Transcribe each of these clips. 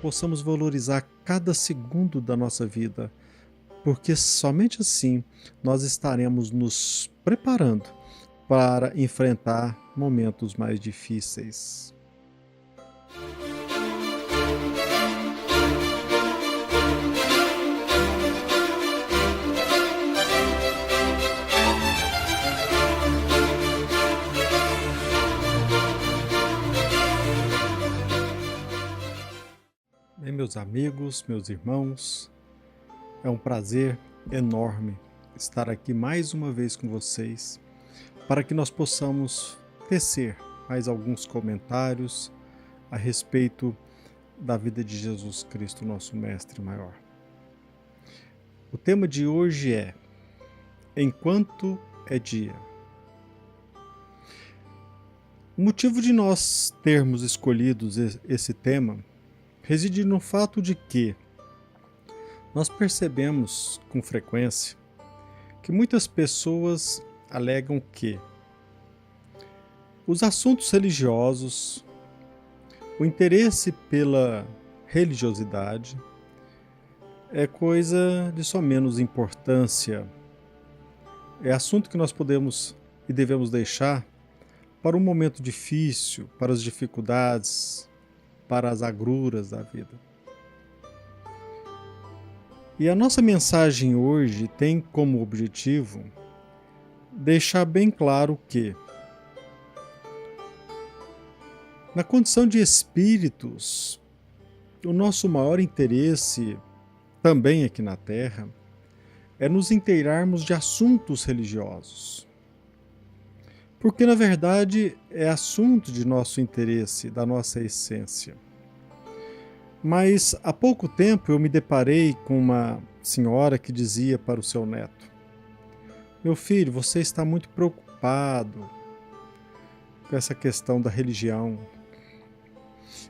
possamos valorizar cada segundo da nossa vida, porque somente assim nós estaremos nos preparando para enfrentar momentos mais difíceis. Bem, meus amigos, meus irmãos, é um prazer enorme estar aqui mais uma vez com vocês para que nós possamos tecer mais alguns comentários a respeito da vida de Jesus Cristo, nosso Mestre maior. O tema de hoje é Enquanto é Dia. O motivo de nós termos escolhido esse tema reside no fato de que nós percebemos com frequência que muitas pessoas alegam que os assuntos religiosos, o interesse pela religiosidade é coisa de só menos importância. É assunto que nós podemos e devemos deixar para um momento difícil, para as dificuldades, para as agruras da vida. E a nossa mensagem hoje tem como objetivo deixar bem claro que, na condição de espíritos, o nosso maior interesse, também aqui na Terra, é nos inteirarmos de assuntos religiosos. Porque, na verdade, é assunto de nosso interesse, da nossa essência. Mas, há pouco tempo, eu me deparei com uma senhora que dizia para o seu neto: meu filho, você está muito preocupado com essa questão da religião.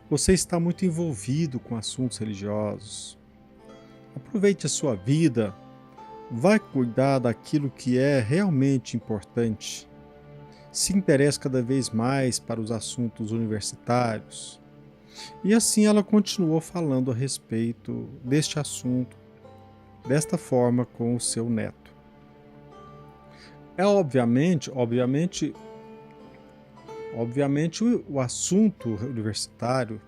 Você está muito envolvido com assuntos religiosos. Aproveite a sua vida, vai cuidar daquilo que é realmente importante. Se interessa cada vez mais para os assuntos universitários. E assim ela continuou falando a respeito deste assunto, desta forma com o seu neto. É obviamente o assunto universitário,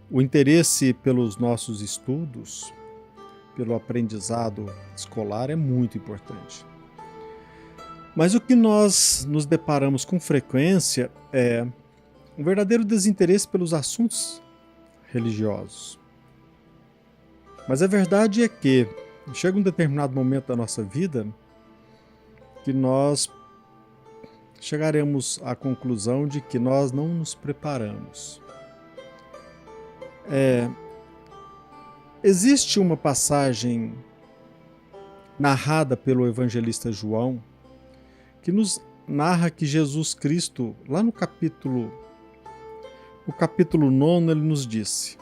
o interesse pelos nossos estudos, pelo aprendizado escolar é muito importante. Mas o que nós nos deparamos com frequência é um verdadeiro desinteresse pelos assuntos religiosos. Mas a verdade é que chega um determinado momento da nossa vida que nós chegaremos à conclusão de que nós não nos preparamos. Existe uma passagem narrada pelo evangelista João que nos narra que Jesus Cristo, lá no capítulo 9, ele nos disse: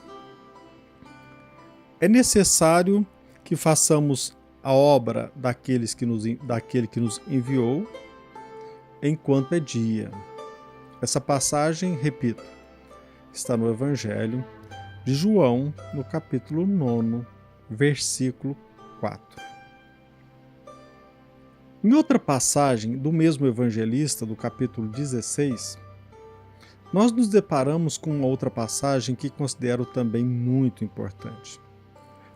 é necessário que façamos a obra daquele que nos enviou enquanto é dia. Essa passagem, repito, está no Evangelho de João, no capítulo 9, versículo 4. Em outra passagem do mesmo evangelista, do capítulo 16, nós nos deparamos com uma outra passagem que considero também muito importante.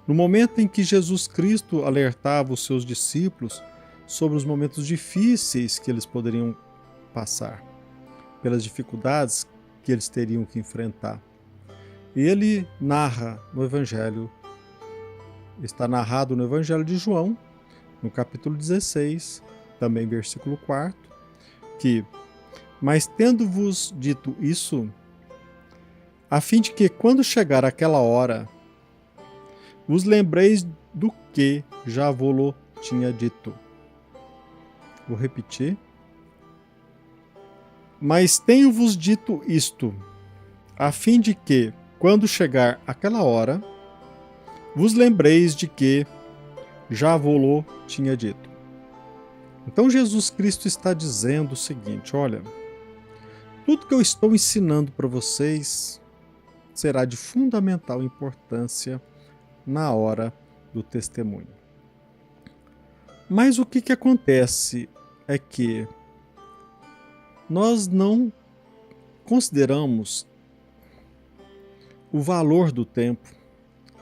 No momento em que Jesus Cristo alertava os seus discípulos sobre os momentos difíceis que eles poderiam passar, pelas dificuldades que eles teriam que enfrentar. E ele narra no Evangelho, está narrado no Evangelho de João, no capítulo 16, também versículo 4, que: mas tendo-vos dito isso, a fim de que, quando chegar aquela hora, vos lembreis do que já vos tinha dito. Vou repetir. Mas tenho-vos dito isto, a fim de que, quando chegar aquela hora, vos lembreis de que já vos tinha dito. Então Jesus Cristo está dizendo o seguinte: olha, tudo que eu estou ensinando para vocês será de fundamental importância na hora do testemunho. Mas o que acontece é que nós não consideramos o valor do tempo,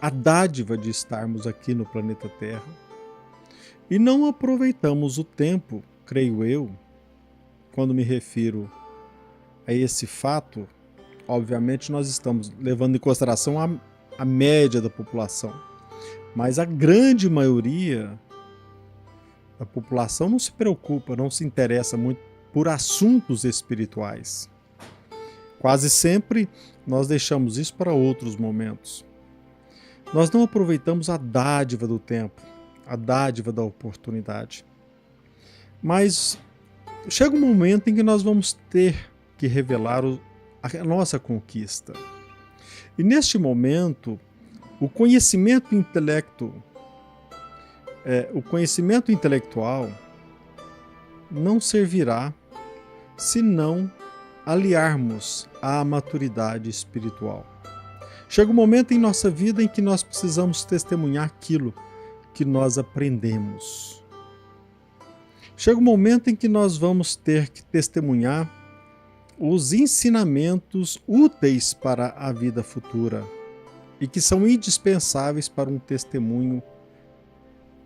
a dádiva de estarmos aqui no planeta Terra, e não aproveitamos o tempo, creio eu, quando me refiro a esse fato. Obviamente nós estamos levando em consideração a média da população, mas a grande maioria da população não se preocupa, não se interessa muito por assuntos espirituais. Quase sempre nós deixamos isso para outros momentos. Nós não aproveitamos a dádiva do tempo, a dádiva da oportunidade. Mas chega um momento em que nós vamos ter que revelar a nossa conquista. E neste momento, o conhecimento intelectual não servirá se não aliarmos à maturidade espiritual. Chega um momento em nossa vida em que nós precisamos testemunhar aquilo que nós aprendemos. Chega um momento em que nós vamos ter que testemunhar os ensinamentos úteis para a vida futura e que são indispensáveis para um testemunho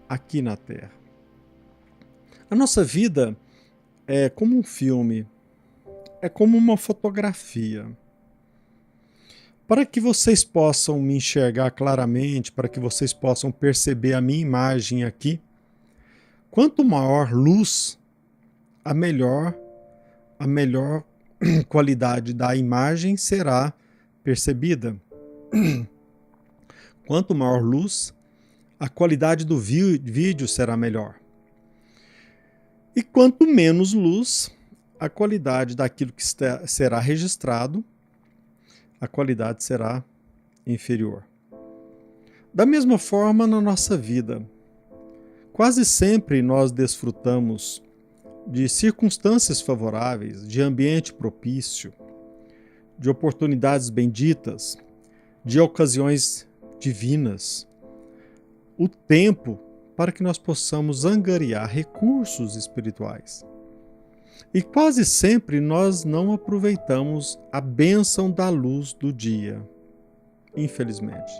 aqui na Terra. A nossa vida é como um filme, é como uma fotografia. Para que vocês possam me enxergar claramente, para que vocês possam perceber a minha imagem aqui, quanto maior luz, a melhor qualidade da imagem será percebida. Quanto maior luz, a qualidade do vídeo será melhor. E quanto menos luz, a qualidade daquilo que será registrado, a qualidade será inferior. Da mesma forma, na nossa vida, quase sempre nós desfrutamos de circunstâncias favoráveis, de ambiente propício, de oportunidades benditas, de ocasiões divinas, o tempo para que nós possamos angariar recursos espirituais. E quase sempre nós não aproveitamos a bênção da luz do dia, infelizmente.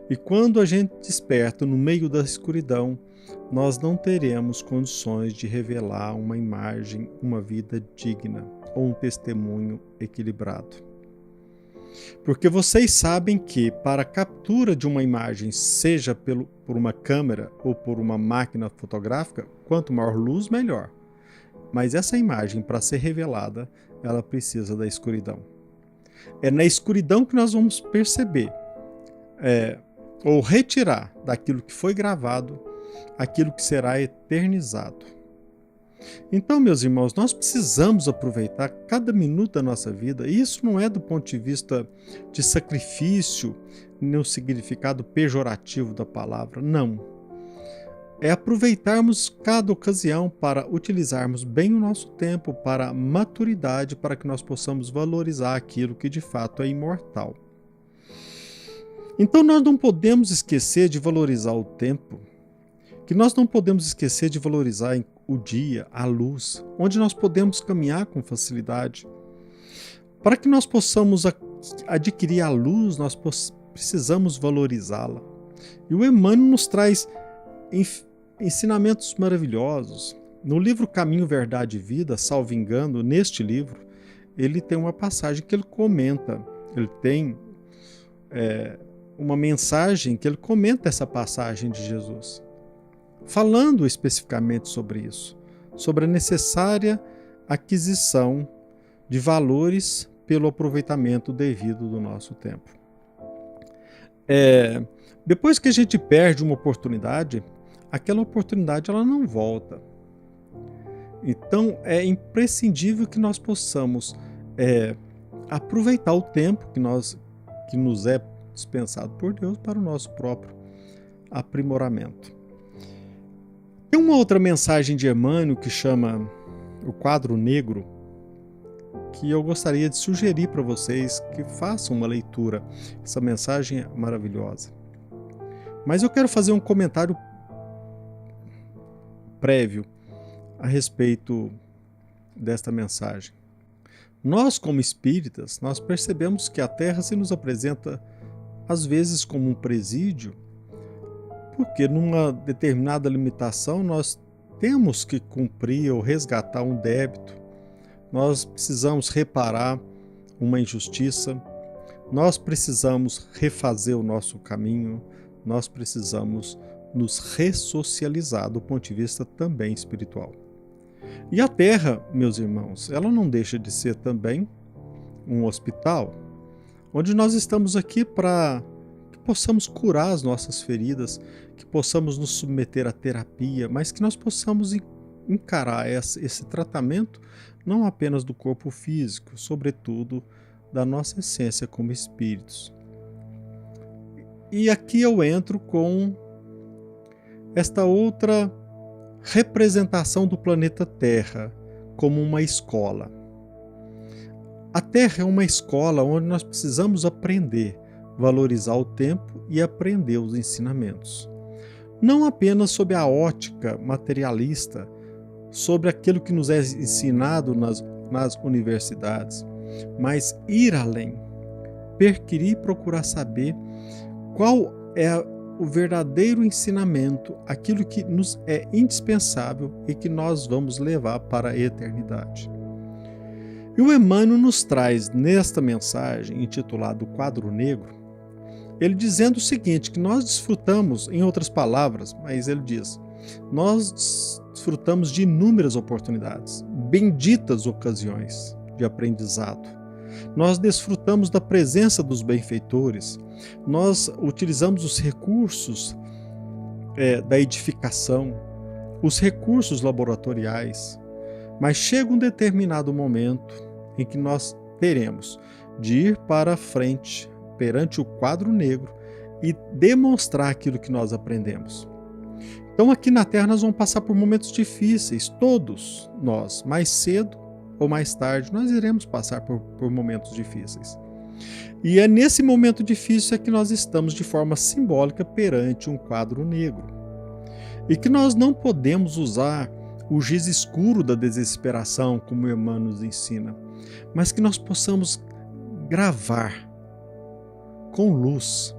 E quando a gente desperta no meio da escuridão, nós não teremos condições de revelar uma imagem, uma vida digna ou um testemunho equilibrado. Porque vocês sabem que para a captura de uma imagem, seja por uma câmera ou por uma máquina fotográfica, quanto maior luz, melhor. Mas essa imagem, para ser revelada, ela precisa da escuridão. É na escuridão que nós vamos perceber, ou retirar daquilo que foi gravado, aquilo que será eternizado. Então, meus irmãos, nós precisamos aproveitar cada minuto da nossa vida, e isso não é do ponto de vista de sacrifício, no significado pejorativo da palavra, não. É aproveitarmos cada ocasião para utilizarmos bem o nosso tempo para a maturidade, para que nós possamos valorizar aquilo que de fato é imortal. Então nós não podemos esquecer de valorizar o tempo, que nós não podemos esquecer de valorizar o dia, a luz, onde nós podemos caminhar com facilidade. Para que nós possamos adquirir a luz, nós precisamos valorizá-la. E o Emmanuel nos traz ensinamentos maravilhosos. No livro Caminho, Verdade e Vida, salvo engano, neste livro, ele tem uma passagem que ele comenta, ele tem uma mensagem que ele comenta essa passagem de Jesus, falando especificamente sobre isso, sobre a necessária aquisição de valores pelo aproveitamento devido do nosso tempo. Depois que a gente perde uma oportunidade, aquela oportunidade ela não volta. Então é imprescindível que nós possamos aproveitar o tempo que nos é dispensado por Deus para o nosso próprio aprimoramento. Tem uma outra mensagem de Emmanuel que chama o quadro negro, que eu gostaria de sugerir para vocês que façam uma leitura. Essa mensagem é maravilhosa. Mas eu quero fazer um comentário prévio a respeito desta mensagem. Nós, como espíritas, nós percebemos que a Terra se nos apresenta às vezes como um presídio, porque numa determinada limitação nós temos que cumprir ou resgatar um débito, nós precisamos reparar uma injustiça, nós precisamos refazer o nosso caminho, nós precisamos nos ressocializar do ponto de vista também espiritual. E a Terra, meus irmãos, ela não deixa de ser também um hospital, onde nós estamos aqui para que possamos curar as nossas feridas, que possamos nos submeter à terapia, mas que nós possamos encarar esse tratamento não apenas do corpo físico, sobretudo da nossa essência como espíritos. E aqui eu entro com esta outra representação do planeta Terra como uma escola. A Terra é uma escola onde nós precisamos aprender, valorizar o tempo e aprender os ensinamentos. Não apenas sob a ótica materialista, sobre aquilo que nos é ensinado nas universidades, mas ir além, perquirir e procurar saber qual é o verdadeiro ensinamento, aquilo que nos é indispensável e que nós vamos levar para a eternidade. E o Emmanuel nos traz nesta mensagem, intitulada O Quadro Negro, ele dizendo o seguinte, que nós desfrutamos, em outras palavras, mas ele diz, nós desfrutamos de inúmeras oportunidades, benditas ocasiões de aprendizado. Nós desfrutamos da presença dos benfeitores, nós utilizamos os recursos da edificação, os recursos laboratoriais, mas chega um determinado momento em que nós teremos de ir para a frente, perante o quadro negro, e demonstrar aquilo que nós aprendemos. Então aqui na Terra nós vamos passar por momentos difíceis, todos nós, mais cedo ou mais tarde, nós iremos passar por momentos difíceis. E é nesse momento difícil que nós estamos de forma simbólica perante um quadro negro. E que nós não podemos usar o giz escuro da desesperação, como o Emmanuel nos ensina, mas que nós possamos gravar com luz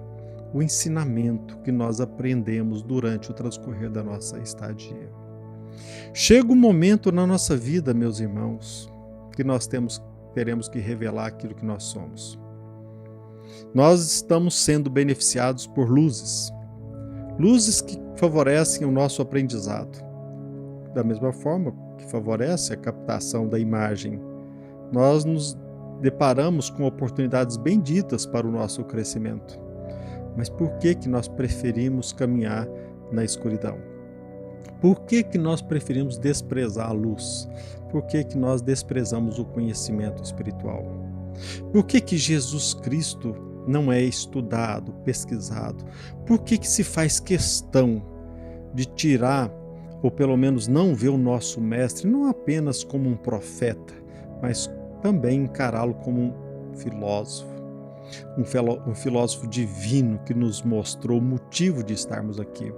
o ensinamento que nós aprendemos durante o transcorrer da nossa estadia. Chega um momento na nossa vida, meus irmãos, que nós teremos que revelar aquilo que nós somos. Nós estamos sendo beneficiados por luzes que favorecem o nosso aprendizado. Da mesma forma que favorece a captação da imagem, nós nos deparamos com oportunidades benditas para o nosso crescimento. Mas por que nós preferimos caminhar na escuridão? Por que nós preferimos desprezar a luz? Por que nós desprezamos o conhecimento espiritual? Por que Jesus Cristo não é estudado, pesquisado? Por que se faz questão de tirar, ou pelo menos não ver o nosso mestre, não apenas como um profeta, mas também encará-lo como um filósofo? Um filósofo divino que nos mostrou o motivo de estarmos aqui.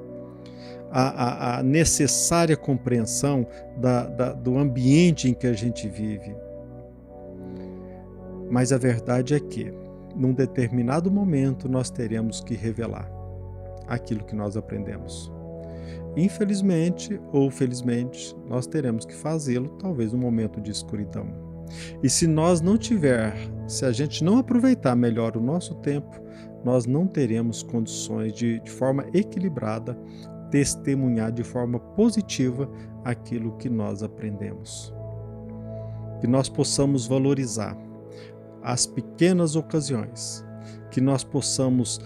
A necessária compreensão do ambiente em que a gente vive. Mas a verdade é que, num determinado momento, nós teremos que revelar aquilo que nós aprendemos. Infelizmente ou felizmente, nós teremos que fazê-lo, talvez, num momento de escuridão. E se a gente não aproveitar melhor o nosso tempo, nós não teremos condições de forma equilibrada, testemunhar de forma positiva aquilo que nós aprendemos. Que nós possamos valorizar as pequenas ocasiões, que nós possamos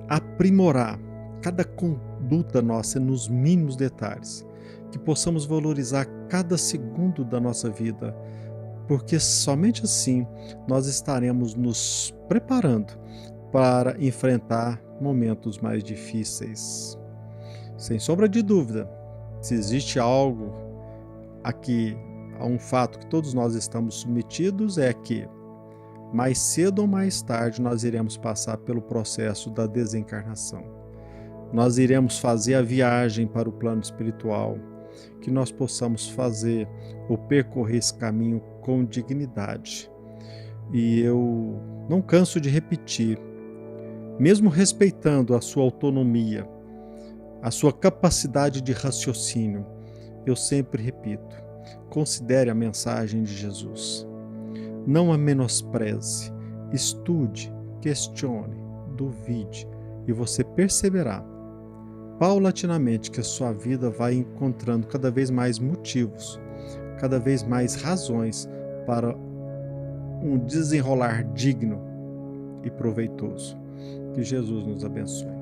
aprimorar cada conduta nossa nos mínimos detalhes, que possamos valorizar cada segundo da nossa vida, porque somente assim nós estaremos nos preparando para enfrentar momentos mais difíceis. Sem sombra de dúvida, se existe algo a que a um fato que todos nós estamos submetidos, é que mais cedo ou mais tarde nós iremos passar pelo processo da desencarnação. Nós iremos fazer a viagem para o plano espiritual, que nós possamos fazer ou percorrer esse caminho com dignidade. E eu não canso de repetir, mesmo respeitando a sua autonomia, a sua capacidade de raciocínio, eu sempre repito, considere a mensagem de Jesus. Não a menospreze, estude, questione, duvide, e você perceberá paulatinamente que a sua vida vai encontrando cada vez mais motivos, cada vez mais razões para um desenrolar digno e proveitoso. Que Jesus nos abençoe.